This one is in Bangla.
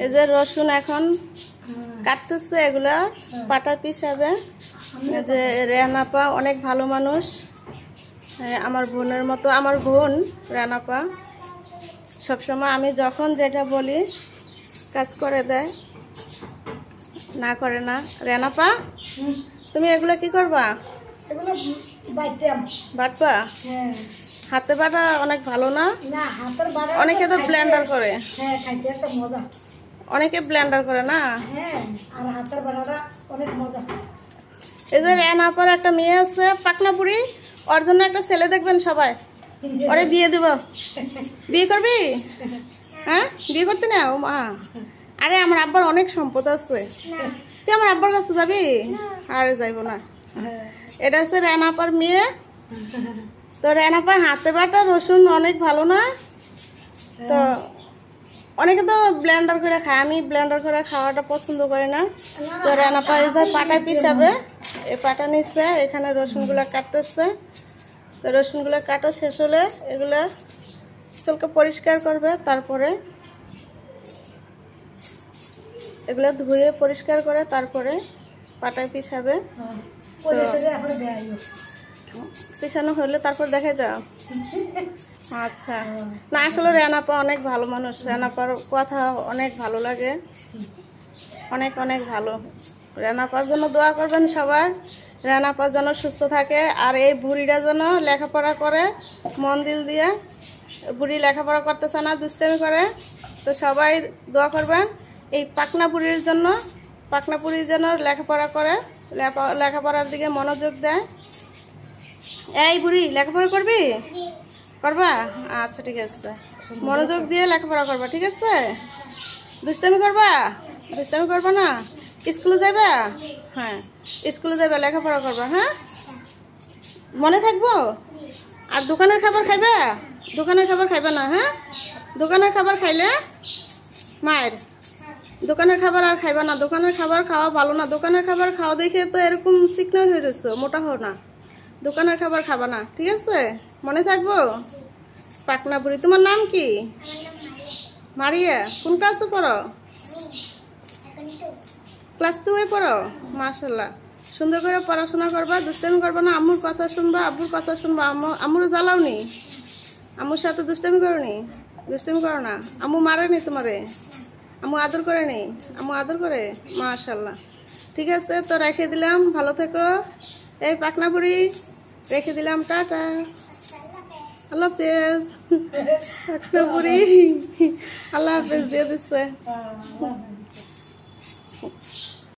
এই যে রসুন এখন কাটতেছে, এগুলা পাটা পিসাবে। এই যে রেহানাপা অনেক ভালো মানুষ, আমার বোনের মতো। আমার বোন রেহানাপা সবসময় আমি যখন যেটা বলি কাজ করে দেয়, না করে না। রেহানাপা, তুমি এগুলো কি করবা? এগুলো বাটবা? হাতে বাটা অনেক ভালো না? অনেকে তো ব্লেন্ডার করে। অনেকে ব্লেন্ডার করে না? এই যে রেহানাপার একটা মেয়ে আছে পাকনাপুরি, ওর জন্য একটা ছেলে দেখবেন সবাই, ওরে বিয়ে দেব। বিয়ে করবি? হ্যাঁ, বিয়ে করতে না? ও মা, আরে আমার আব্বার অনেক সম্পদ আছে, তুই আমার আব্বার কাছে যাবি? আরে যাইব না। এটা হচ্ছে রেহানাপার মেয়ে। তো রেহানাপা হাতে বাটা রসুন অনেক ভালো না, তো অনেকে তো ব্লেন্ডার করে খায়, আমি ব্লেন্ডার করে খাওয়াটা পছন্দ করি না। তো রেহানাপা এই যে পাটা পিসাবে, এই পাটা নিচ্ছে, এখানে রসুনগুলো কাটতেছে। তো রসুনগুলো কাটা শেষ হলে এগুলো চুলকে পরিষ্কার করবে, তারপরে এগুলো ধুয়ে পরিষ্কার করে তারপরে পাটায় পিসাবে। পিসানো হলে তারপর দেখাই দাও। আচ্ছা, না আসলে রেহানাপা অনেক ভালো মানুষ, রেহানাপার কথা অনেক ভালো লাগে, অনেক অনেক ভালো। রেহানাপার জন্য দোয়া করবেন সবাই, রেহানাপা যেন সুস্থ থাকে, আর এই বুড়িটা যেন লেখাপড়া করে মন দিল দিয়ে। বুড়ি লেখাপড়া করতেছে না, দুষ্টামি করে। তো সবাই দোয়া করবেন এই পাকনা বুড়ির জন্য, পাকনা বুড়ি যেন লেখাপড়া করে, লেখাপড়ার দিকে মনোযোগ দেয়। এই বুড়ি, লেখাপড়া করবি? করবা? আচ্ছা ঠিক আছে, মনোযোগ দিয়ে লেখাপড়া করবা, ঠিক আছে? দুষ্টামি করবা? দুষ্টামি করবা না? স্কুলে যাইবা? হ্যাঁ, স্কুলে যাইবা, লেখাপড়া করবা। হ্যাঁ, মনে থাকবো? আর দোকানের খাবার খাইবা? দোকানের খাবার খাইবা না? হ্যাঁ, দোকানের খাবার খাইলে মায়ের, দোকানের খাবার আর খাইবা না। দোকানের খাবার খাওয়া ভালো না, দোকানের খাবার খাওয়া দেখে তো এরকম চিকনা হয়ে রয়েছে, মোটা হও না। দোকানের খাবার খাবা না, ঠিক আছে? মনে থাকবো? পাকনা বুড়ি। তোমার নাম কি? মারিয়া। কোন ক্লাসে পড়ো? ক্লাস 2-এ পড়ো? মাশাআল্লাহ, সুন্দর করে পড়াশোনা করবা, দুষ্টামি করবা না। আম্মুর কথা শুনবা, আব্বুর কথা শুনবা। আম্মুর জ্বালাও নি, আম্মুর সাথে দুষ্টামি করো নি, দুষ্টামি করো না। আম্মু মারেনি তোমারে? আম্মু আদর করে নি? আম্মু আদর করে? মাশাআল্লাহ, ঠিক আছে। তো রেখে দিলাম, ভালো থেকো। এই পাকনা বুড়ি, রেখে দিলাম, টাটা, আল্লাহ হাফেজ। পাকনা বুড়ি আল্লাহ হাফেজ দিয়ে দিচ্ছে।